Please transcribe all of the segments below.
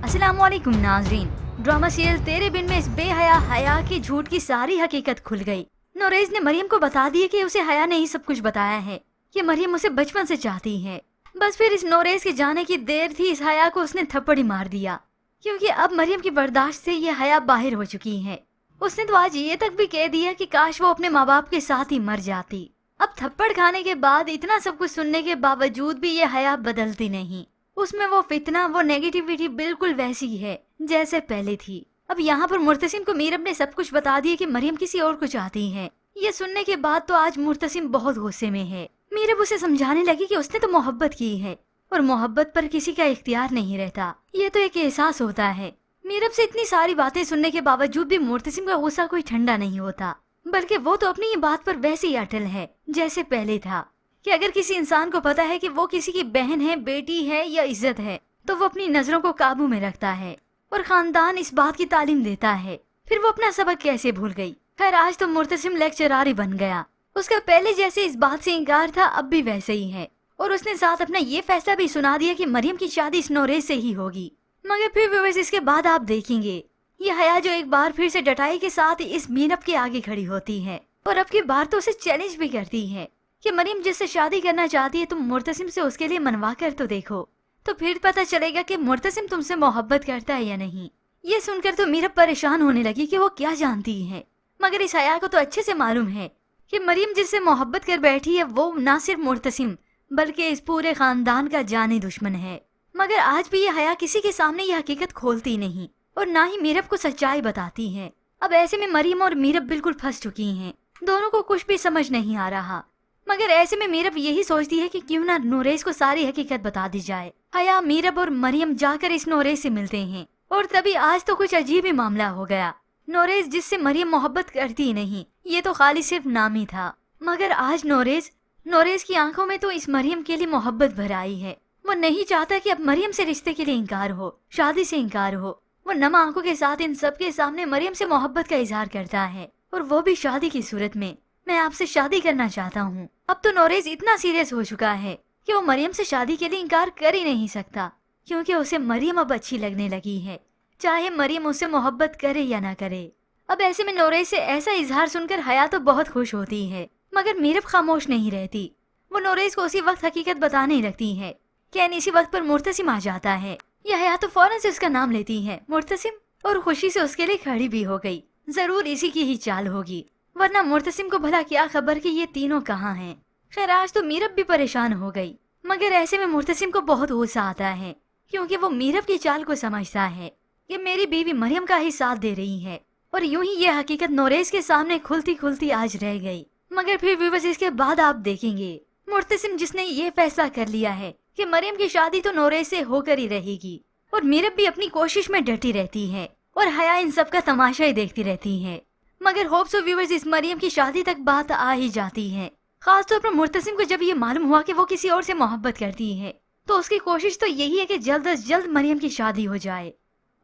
अस्सलाम वालेकुम नाजरीन। ड्रामा सीरियल तेरे बिन में इस बेहया हया की झूठ की सारी हकीकत खुल गई। नोरेज ने मरियम को बता दिया कि उसे हया ने ही सब कुछ बताया है कि मरियम उसे बचपन से चाहती है। बस फिर इस नोरेज के जाने की देर थी, इस हया को उसने थप्पड़ ही मार दिया, क्योंकि अब मरियम की बर्दाश्त से ये हया बाहर हो चुकी है। उसने तो आज ये तक भी कह दिया कि काश वो अपने माँ बाप के साथ ही मर जाती। अब थप्पड़ खाने के बाद, इतना सब कुछ सुनने के बावजूद भी ये हया बदलती नहीं। उसमें वो फितना, वो नेगेटिविटी बिल्कुल वैसी ही है जैसे पहले थी। अब यहाँ पर मुर्तसिम को मीरब ने सब कुछ बता दिया कि मरियम किसी और को चाहती है। ये सुनने के बाद तो आज मुर्तसिम बहुत गुस्से में है। मीरब उसे समझाने लगी कि उसने तो मोहब्बत की है और मोहब्बत पर किसी का इख्तियार नहीं रहता, ये तो एक एहसास होता है। मीरब से इतनी सारी बातें सुनने के बावजूद भी मुर्तसिम का गुस्सा कोई ठंडा नहीं होता, बल्कि वो तो अपनी ये बात पर वैसे ही अटल है जैसे पहले था कि अगर किसी इंसान को पता है कि वो किसी की बहन है, बेटी है या इज्जत है, तो वो अपनी नजरों को काबू में रखता है और खानदान इस बात की तालीम देता है। फिर वो अपना सबक कैसे भूल गई। खैर, आज तो मुर्तसिम लेक्चरार ही बन गया। उसका पहले जैसे इस बात से इनकार था, अब भी वैसे ही है। और उसने साथ अपना ये फैसला भी सुना दिया कि मरियम की शादी इस नोरेज से ही होगी। मगर फिर व्यूअर्स, इसके बाद आप देखेंगे ये हया जो एक बार फिर से डटाई के साथ इस मीरब के आगे खड़ी होती है और अब की बार तो उसे चैलेंज भी करती है कि मरियम जिससे शादी करना चाहती है, तुम मुर्तसिम से उसके लिए मनवा कर तो देखो, तो फिर पता चलेगा कि मुर्तसिम तुमसे मोहब्बत करता है या नहीं। ये सुनकर तो मीरब परेशान होने लगी कि वो क्या जानती है। मगर इस हया को तो अच्छे से मालूम है कि मरियम जिससे मोहब्बत कर बैठी है वो ना सिर्फ मुर्तसिम बल्कि इस पूरे खानदान का जानी दुश्मन है। मगर आज भी ये हया किसी के सामने ये हकीकत खोलती नहीं और ना ही मीरब को सच्चाई बताती है। अब ऐसे में मरियम और मीरब बिल्कुल फंस चुकी हैं। दोनों को कुछ भी समझ नहीं आ रहा। मगर ऐसे में मीरब यही सोचती है कि क्यों ना नोरेज को सारी हकीकत बता दी जाए। हया, मीरब और मरियम जाकर इस नोरेज से मिलते हैं और तभी आज तो कुछ अजीब ही मामला हो गया। नोरेज जिससे मरियम मोहब्बत करती नहीं, ये तो खाली सिर्फ नाम ही था। मगर आज नोरेज की आंखों में तो इस मरियम के लिए मोहब्बत भर आई है। वो नहीं चाहता कि अब मरियम से रिश्ते के लिए इनकार हो, शादी से इनकार हो। वो नम आंखों के साथ इन सबके सामने मरियम से मोहब्बत का इजहार करता है, और वो भी शादी की सूरत में। मैं आपसे शादी करना चाहता हूँ। अब तो नोरेज इतना सीरियस हो चुका है कि वो मरियम से शादी के लिए इनकार कर ही नहीं सकता, क्योंकि उसे मरियम अब अच्छी लगने लगी है, चाहे मरियम उससे मोहब्बत करे या ना करे। अब ऐसे में नोरेज से ऐसा इजहार सुनकर हया तो बहुत खुश होती है, मगर मीरब खामोश नहीं रहती। वो नोरेज को उसी वक्त हकीकत बताने लगती है कि इसी वक्त पर मुर्तसिम आ जाता है। यह हया तो फौरन से उसका नाम लेती है, मुर्तसिम, और खुशी से उसके लिए खड़ी भी हो गई। जरूर इसी की ही चाल होगी, वरना मुर्तसिम को भला क्या खबर कि ये तीनों कहाँ हैं। खैर, आज तो मीरब भी परेशान हो गई। मगर ऐसे में मुर्तसिम को बहुत गुस्सा आता है, क्योंकि वो मीरब की चाल को समझता है कि मेरी बीवी मरियम का ही साथ दे रही है, और यूं ही ये हकीकत नोरेज के सामने खुलती खुलती आज रह गई। मगर फिर व्यूअर्स, इसके बाद आप देखेंगे मुर्तसिम जिसने ये फैसला कर लिया है कि मरियम की शादी तो नोरेज से होकर ही रहेगी, और मीरब भी अपनी कोशिश में डटी रहती है, और हया इन सब का तमाशा ही देखती रहती है। मगर होप सो व्यूअर्स, इस मरियम की शादी तक बात आ ही जाती है। खासतौर पर मुर्तसिम को जब ये मालूम हुआ कि वो किसी और से मोहब्बत करती है, तो उसकी कोशिश तो यही है कि जल्द अज जल्द मरियम की शादी हो जाए।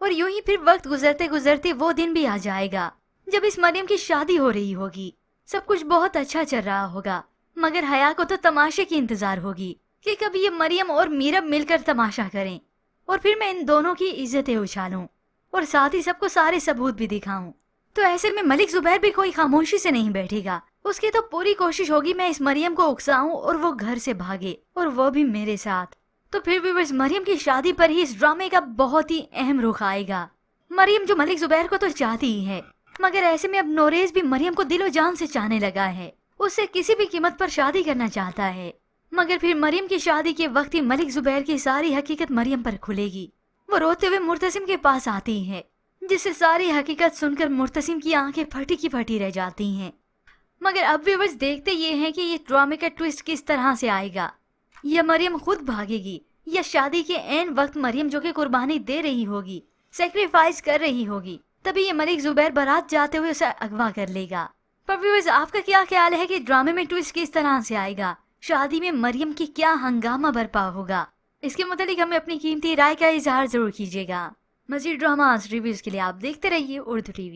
और यूं ही फिर वक्त गुजरते गुजरते वो दिन भी आ जाएगा जब इस मरियम की शादी हो रही होगी। सब कुछ बहुत अच्छा चल रहा होगा, मगर हया को तो तमाशे की इंतजार होगी कि कभी ये मरियम और मीरब मिलकर तमाशा करें, और फिर मैं इन दोनों की इज्जतें उछालूं और साथ ही सबको सारे सबूत भी दिखाऊं। तो ऐसे में मलिक जुबैर भी कोई खामोशी से नहीं बैठेगा। उसकी तो पूरी कोशिश होगी मैं इस मरियम को उकसाऊं और वो घर से भागे, और वो भी मेरे साथ। तो फिर व्यूअर्स, मरियम की शादी पर ही इस ड्रामे का बहुत ही अहम रुख आएगा। मरियम जो मलिक जुबैर को तो चाहती ही है, मगर ऐसे में अब नोरेज भी मरियम को दिलो जान से चाहने लगा है, उससे किसी भी कीमत पर शादी करना चाहता है। मगर फिर मरियम की शादी के वक्त ही मलिक जुबैर की सारी हकीकत मरियम पर खुलेगी। वो रोते हुए मुर्तसिम के पास आती है, जिससे सारी हकीकत सुनकर मुर्तसिम की आंखें फटी की फटी रह जाती हैं। मगर अब व्यूअर्स देखते ये हैं कि ये ड्रामे का ट्विस्ट किस तरह से आएगा। या मरियम खुद भागेगी, या शादी के एन वक्त मरियम जो कि कुर्बानी दे रही होगी, सेक्रीफाइस कर रही होगी, तभी ये मलिक जुबैर बारात जाते हुए उसे अगवा कर लेगा। पर व्यूअर्स, आपका क्या ख्याल है कि ड्रामे में ट्विस्ट किस तरह से आएगा? शादी में मरियम की क्या हंगामा बरपा होगा? इसके मुतालिक हमें अपनी कीमती राय का इजहार जरूर कीजिएगा। मज़ीद ड्रामास रिव्यूज के लिए आप देखते रहिए उर्दू टीवी।